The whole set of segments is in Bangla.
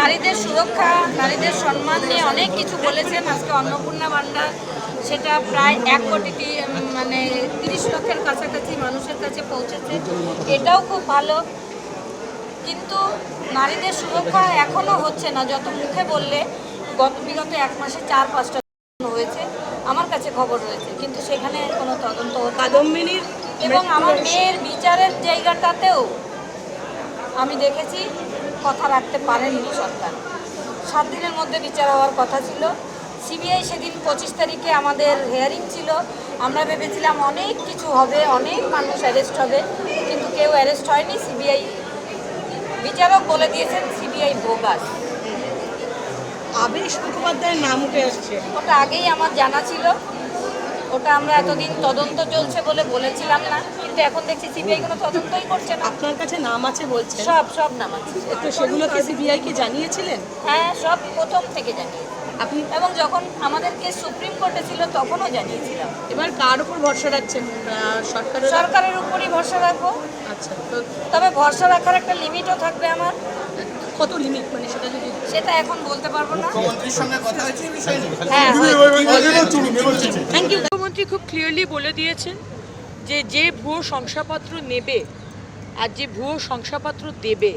নারীদের সুরক্ষা, নারীদের সম্মান নিয়ে অনেক কিছু বলেছেন। আজকে অন্নপূর্ণা ভান্ডার সেটা প্রায় 1 কোটি 30 লক্ষের কাছাকাছি মানুষের কাছে পৌঁছেছে, এটাও খুব ভালো। কিন্তু নারীদের সুরক্ষা এখনও হচ্ছে না। যত মুখে বললে বিগত 1 মাসে 4-5টা হয়েছে, আমার কাছে খবর রয়েছে, কিন্তু সেখানে কোনো তদন্ত কাদম্বিনীর এবং আমার মেয়ের বিচারের জায়গাটাতেও আমি দেখেছি কথা রাখতে পারেননি সরকার। 7 দিনের মধ্যে বিচার হওয়ার কথা ছিল। সিবিআই সেদিন 25 তারিখে আমাদের হিয়ারিং ছিল। আমরা ভেবেছিলাম অনেক কিছু হবে, অনেক মানুষ অ্যারেস্ট হবে, কিন্তু কেউ অ্যারেস্ট হয়নি। সিবিআই বিচারক বলে দিয়েছেন সিবিআই বোগাস। আবেশ মুখোপাধ্যায়ের নাম উঠে আসছে। ওটা আগেই আমার জানা ছিল, ওটা আমরা এতদিন তদন্ত চলছে বলে বলেছিলাম না, কিন্তু এখন দেখছি সিবিআই কোনো তদন্তই করছে না। আপনার কাছে নাম আছে বলছেন? সব নাম আছে। তো সেগুলোকে সিবিআইকে জানিয়েছিলেন? হ্যাঁ, সব প্রথম থেকে জানিয়েছি আপনি এবং যখন আমাদেরকে সুপ্রিম কোর্টে ছিল তখনও জানিয়েছিলাম। এবার কার উপর ভরসা রাখছেন? সরকারের উপরই ভরসা রাখবো। আচ্ছা, তো তবে ভরসা রাখার একটা লিমিটও থাকবে আমার। কত লিমিট, মানে সেটা যদি সেটা এখন বলতে পারবো না। মুখ্যমন্ত্রীর সঙ্গে কথা হয়েছে এই বিষয়ে? হ্যাঁ, থ্যাংক ইউ। মুখ্যমন্ত্রী খুব ক্লিয়ারলি বলে দিয়েছেন যে ভুয়ো শংসাপত্র নেবে আর যে ভুয়ো শংসাপত্র দেবে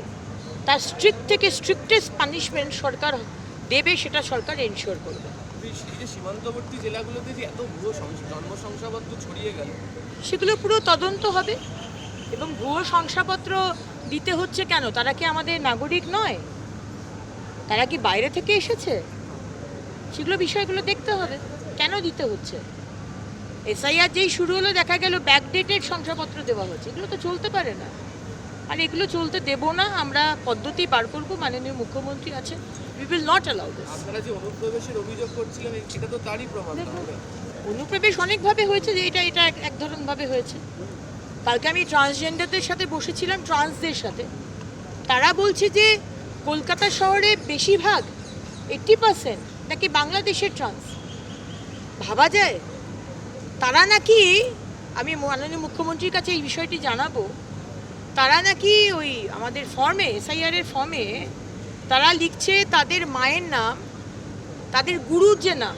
তার স্ট্রিক্ট থেকে স্ট্রিক্টেস্ট পানিশমেন্ট সরকার দেবে, সেটা সরকার এনশিওর করবে। এই যে সীমান্তবর্তী জেলাগুলোতে যে এত ভুয়ো জন্ম শংসাপত্র ছড়িয়ে গেল, সেগুলো পুরো তদন্ত হবে। এবং ভুয়ো শংসাপত্র দিতে হচ্ছে কেন? তারা কি আমাদের নাগরিক নয়? তারা কি বাইরে থেকে এসেছে? সেগুলো বিষয়গুলো দেখতে হবে কেন দিতে হচ্ছে। এসআইআর যেই শুরু হলো দেখা গেল ব্যাকডেটেড শংসাপত্র দেওয়া হচ্ছে। এগুলো তো চলতে পারে না, আর এগুলো চলতে দেব না। আমরা পদ্ধতি বার করব, মাননীয় মুখ্যমন্ত্রী আছেন, we will not allow this. আপনারা যে অনুপ্রবেশের অভিযোগ করছিলেন এটা তো তারই প্রমাণ। অনুপ্রবেশ অনেকভাবে হয়েছে, যে এটা এক ধরনভাবে হয়েছে। কালকে আমি ট্রান্সজেন্ডারদের সাথে বসেছিলাম, ট্রান্সদের সাথে। তারা বলছে যে কলকাতা শহরে বেশিরভাগ 80% নাকি বাংলাদেশের ট্রান্স। ভাবা যায়? তারা নাকি, আমি মাননীয় মুখ্যমন্ত্রীর কাছে এই বিষয়টি জানাবো, তারা নাকি ওই আমাদের ফর্মে, এসআইআরের ফর্মে তারা লিখছে তাদের মায়ের নাম, তাদের গুরুর যে নাম।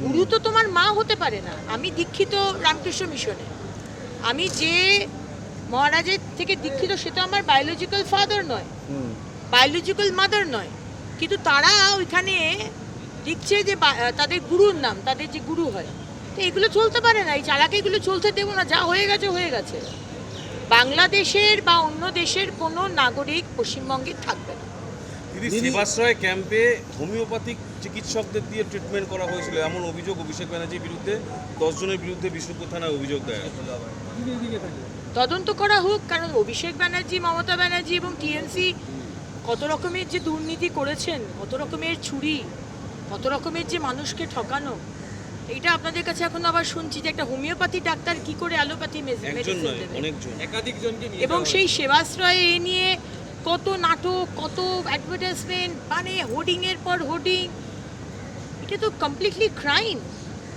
গুরু তো তোমার মা হতে পারে না। আমি দীক্ষিত রামকৃষ্ণ মিশনে, আমি যে মহারাজের থেকে দীক্ষিত সে তো আমার বায়োলজিক্যাল ফাদার নয়, বায়োলজিক্যাল মাদার নয়, কিন্তু তারা ওইখানে লিখছে যে তাদের গুরুর নাম, তাদের যে গুরু হয়। তো এগুলো চলতে পারে না, এই চালাকে এগুলো চলতে দেবো না। যা হয়ে গেছে হয়ে গেছে। বাংলাদেশের বা অন্য দেশের কোনো নাগরিক পশ্চিমবঙ্গে থাকবে না। দিদি, সেবাশ্রয় ক্যাম্পে হোমিওপ্যাথিক চিকিৎসকদের দিয়ে ট্রিটমেন্ট করা হয়েছিল এমন অভিযোগ অভিষেক ব্যানার্জির বিরুদ্ধে। 10 জনের বিরুদ্ধে বিষ্ণুপুর থানায় অভিযোগ দেয়। তদন্ত করা হোক, কারণ অভিষেক ব্যানার্জি, মমতা ব্যানার্জি এবং টিএমসি কত রকমের যে দুর্নীতি করেছেন, কত রকমের চুরি, কত রকমের যে মানুষকে ঠকানো, এটা আপনাদের কাছে এখন আবার শুনছি যে একটা হোমিওপ্যাথি ডাক্তার কি করে অ্যালোপ্যাথি মেডিসিন দেবে, একাধিকজনকে নিয়ে এবং সেই সেবাশ্রয়ে এ নিয়ে কত নাটক, কত অ্যাডভার্টাইজমেন্ট, মানে হোর্ডিংয়ের পর হোর্ডিং। এটা তো কমপ্লিটলি ক্রাইম।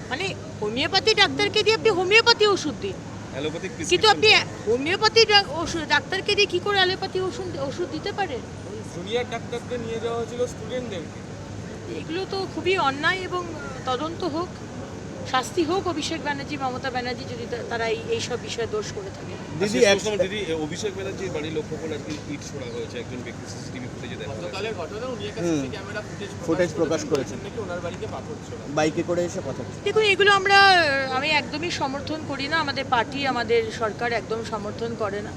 মানে হোমিওপ্যাথি ডাক্তারকে দিয়ে আপনি হোমিওপ্যাথি ওষুধ দিন, কিন্তু আপনি হোমিওপ্যাথি ডাক্তারকে দিয়ে কি করে অ্যালোপ্যাথি ওষুধ দিতে পারেন? জুনিয়র ডাক্তারদের নিয়ে যাওয়া হয়েছিল স্টুডেন্টদেরকে। এগুলো তো খুবই অন্যায়, এবং তদন্ত হোক, শাস্তি হোক অভিষেক ব্যানার্জি, মমতা ব্যানার্জি যদি তারা এইসব বিষয়ে দোষ করে থাকে। দিদি, অভিষেক ব্যানার্জির বাড়ি লক্ষ্য করে আজকে ইট ছোড়া হয়েছে। একজন ব্যক্তি সিসিটিভি ফুটেজে দেখা যায়। গতকালের ঘটনা উনি একটা সিসি ক্যামেরা ফুটেজ প্রকাশ করেছেন নাকি ওনার বাড়িতে পাথর ছোড়া। বাইকে করে এসে কথা বলছে। দেখুন, এগুলো আমি একদমই সমর্থন করি না। আমাদের পার্টি, আমাদের সরকার একদম সমর্থন করে না।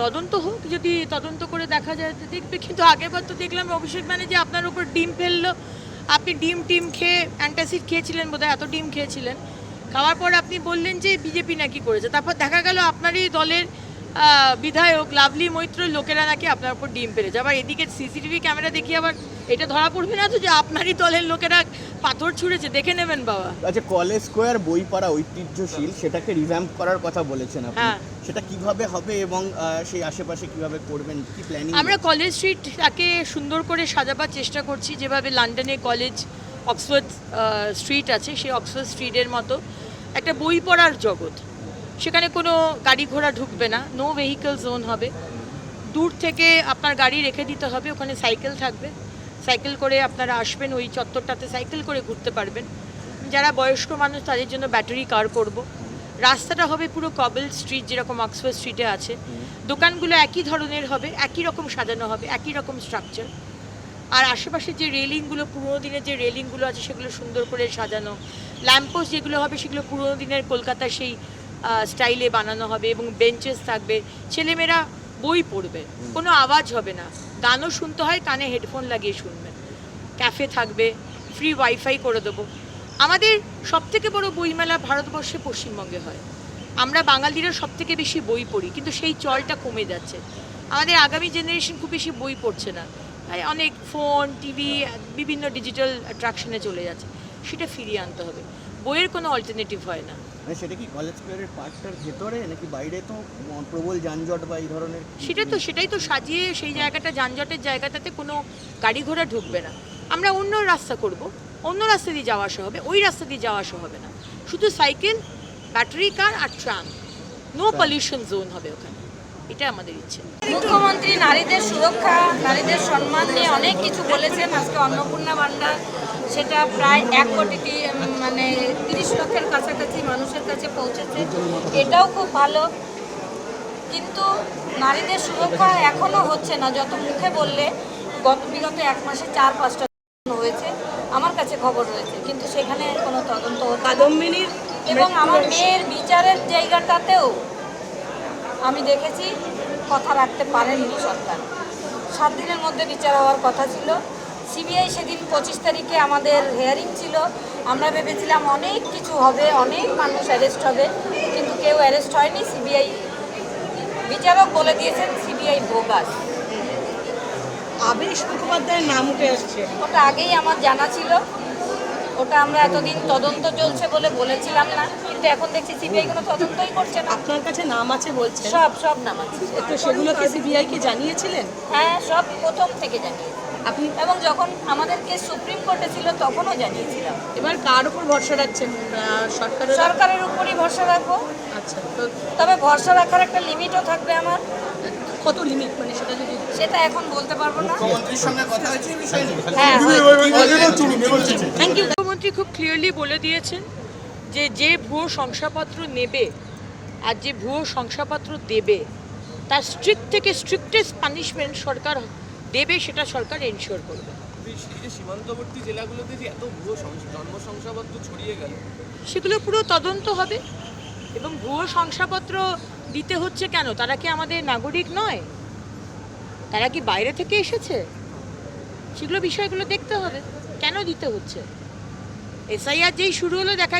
তদন্ত হোক, যদি তদন্ত করে দেখা যায় তো দেখবে। কিন্তু আগেরবার তো দেখলাম অভিষেক ব্যানার্জি আপনার উপর ডিম ফেললো, আপনি ডিম খেয়ে অ্যান্টাসিড খেয়েছিলেন বোধহয়, এত ডিম খেয়েছিলেন। খাওয়ার পর আপনি বললেন যে বিজেপি নাকি করেছে। তারপর দেখা গেল আপনারই দলের বিধায়ক লাভলি মৈত্রর লোকেরা নাকি আপনার উপর ডিম পেরেছে। আবার এদিকে সিসিটিভি ক্যামেরা দেখি আবার এটা ধরা পড়বে না তো যে আপনারই দলের লোকেরা পাথর ছুঁড়েছে? দেখে নেবেন বাবা। আচ্ছা, কলেজ স্কোয়ার বইপাড়া ঐতিহ্যশীল, সেটাকে রিভ্যাম্প করার কথা বলেছেন আপনি। হ্যাঁ। সেটা কিভাবে হবে এবং সেই আশেপাশে কিভাবে করবেন, কি প্ল্যানিং? আমরা কলেজ স্ট্রিটটাকে সুন্দর করে সাজাবার চেষ্টা করছি, যেভাবে লন্ডনে কলেজ অক্সফোর্ড স্ট্রিট আছে, সেই অক্সফোর্ড স্ট্রিটের মতো একটা বই পড়ার জগৎ। সেখানে কোনো গাড়ি ঘোড়া ঢুকবে না, নো ভেহিকল জোন হবে। দূর থেকে আপনার গাড়ি রেখে দিতে হবে, ওখানে সাইকেল থাকবে, সাইকেল করে আপনারা আসবেন, ওই চত্বরটাতে সাইকেল করে ঘুরতে পারবেন। যারা বয়স্ক মানুষ তাদের জন্য ব্যাটারি কার করব। রাস্তাটা হবে পুরো কবেল স্ট্রিট, যেরকম অক্সফোর্ড স্ট্রিটে আছে। দোকানগুলো একই ধরনের হবে, একই রকম সাজানো হবে, একই রকম স্ট্রাকচার। আর আশেপাশে যে রেলিংগুলো, পুরোনো দিনের যে রেলিংগুলো আছে সেগুলো সুন্দর করে সাজানো। ল্যাম্পপোস্ট যেগুলো হবে সেগুলো পুরোনো দিনের কলকাতার সেই স্টাইলে বানানো হবে, এবং বেঞ্চেস থাকবে। ছেলেমেয়েরা বই পড়বে, কোনো আওয়াজ হবে না, গানও শুনতে হয় কানে হেডফোন লাগিয়ে শুনবেন। ক্যাফে থাকবে, ফ্রি ওয়াইফাই করে দেবো। আমাদের সবথেকে বড় বইমেলা ভারতবর্ষে পশ্চিমবঙ্গে হয়। আমরা বাঙালিরা সবথেকে বেশি বই পড়ি, কিন্তু সেই চলটা কমে যাচ্ছে। আমাদের আগামী জেনারেশন খুব বেশি বই পড়ছে না, অনেক ফোন, টিভি, বিভিন্ন ডিজিটাল অ্যাট্রাকশনে চলে যাচ্ছে। সেটা ফিরিয়ে আনতে হবে। বইয়ের কোনো অল্টারনেটিভ হয় না। মানে সেটা কি কলেজ স্কোয়ারের পার্কটার ভেতরে নাকি বাইরে? তো প্রবল যানজট বা এই ধরনের সেটাই তো সাজিয়ে সেই জায়গাটা, যানজটের জায়গাটাতে কোনো গাড়ি ঘোড়া ঢুকবে না। আমরা অন্য রাস্তা করব, অন্য রাস্তা দিয়ে যাওয়া আসা হবে, ওই রাস্তা দিয়ে যাওয়া আসা হবে না। শুধু সাইকেল, ব্যাটারি কার আর ট্রাম। নো পলিউশন জোন হবে ওখানে, এটা আমাদের ইচ্ছে। মুখ্যমন্ত্রী নারীদের সুরক্ষা, নারীদের সম্মান নিয়ে অনেক কিছু বলেছেন। আজকে অন্নপূর্ণা ভান্ডার সেটা প্রায় 1 কোটি 30 লক্ষের কাছাকাছি মানুষের কাছে পৌঁছেছে, এটাও খুব ভালো। কিন্তু নারীদের সুরক্ষা এখনও হচ্ছে না। যত মুখে বললে বিগত 1 মাসে 4-5টা হয়েছে, আমার কাছে খবর রয়েছে, কিন্তু সেখানে কোনো তদন্ত হচ্ছে না। কাদম্বিনীর এবং আমার মেয়ের বিচারের জায়গাটাতেও আমি দেখেছি কথা রাখতে পারেননি সরকার। 7 দিনের মধ্যে বিচার হওয়ার কথা ছিল। সিবিআই সেদিন 25 তারিখে আমাদের হিয়ারিং ছিল। আমরা ভেবেছিলাম অনেক কিছু হবে, অনেক মানুষ অ্যারেস্ট হবে, কিন্তু কেউ অ্যারেস্ট হয়নি। সিবিআই বিচারক বলে দিয়েছেন সিবিআই বোগাস। আবেশ মুখোপাধ্যায়ের নাম উঠে আসছে। ওটা আগেই আমার জানা ছিল, ওটা আমরা এতদিন তদন্ত চলছে বলে বলেছিলাম না, কিন্তু এখন দেখছি সিবিআই কোনো তদন্তই করছে না। আপনার কাছে নাম আছে বলছেন, সব নাম আছে। তো সেগুলোকে সিবিআইকে জানিয়েছিলেন? হ্যাঁ, সব প্রথম থেকে জানিয়েছি। আপনি এবং যখন আমাদের কেস সুপ্রিম কোর্টে ছিল তখনও জানিয়েছিলাম। এবার কার উপর ভরসা রাখছেন? সরকারের? সরকারের উপরই ভরসা রাখবো। আচ্ছা, তো তবে ভরসা রাখার একটা লিমিটও থাকবে আমার। কত লিমিট, মানে সেটা যদি সেটা এখন বলতে পারবো না। মুখ্যমন্ত্রীর সঙ্গে কথা হয়েছে এই বিষয় নিয়ে? হ্যাঁ, থ্যাংক ইউ। মুখ্যমন্ত্রী খুব ক্লিয়ারলি বলে দিয়েছেন যে ভুয়ো শংসাপত্র নেবে আর যে ভুয়ো শংসাপত্র দেবে তার স্ট্রিক্ট থেকে স্ট্রিক্টেস্ট পানিশমেন্ট সরকার দেবে, সেটা সরকার এনশিওর করবে। এই যে সীমান্তবর্তী জেলাগুলোতে যে এত ভুয়ো জন্ম শংসাপত্র ছড়িয়ে গেল, সেগুলো পুরো তদন্ত হবে। এবং ভুয়ো শংসাপত্র দিতে হচ্ছে কেন? তারা কি আমাদের নাগরিক নয়? তারা কি বাইরে থেকে এসেছে? সেগুলো বিষয়গুলো দেখতে হবে, কেন দিতে হচ্ছে। এসআইআর যেই শুরু হলো দেখা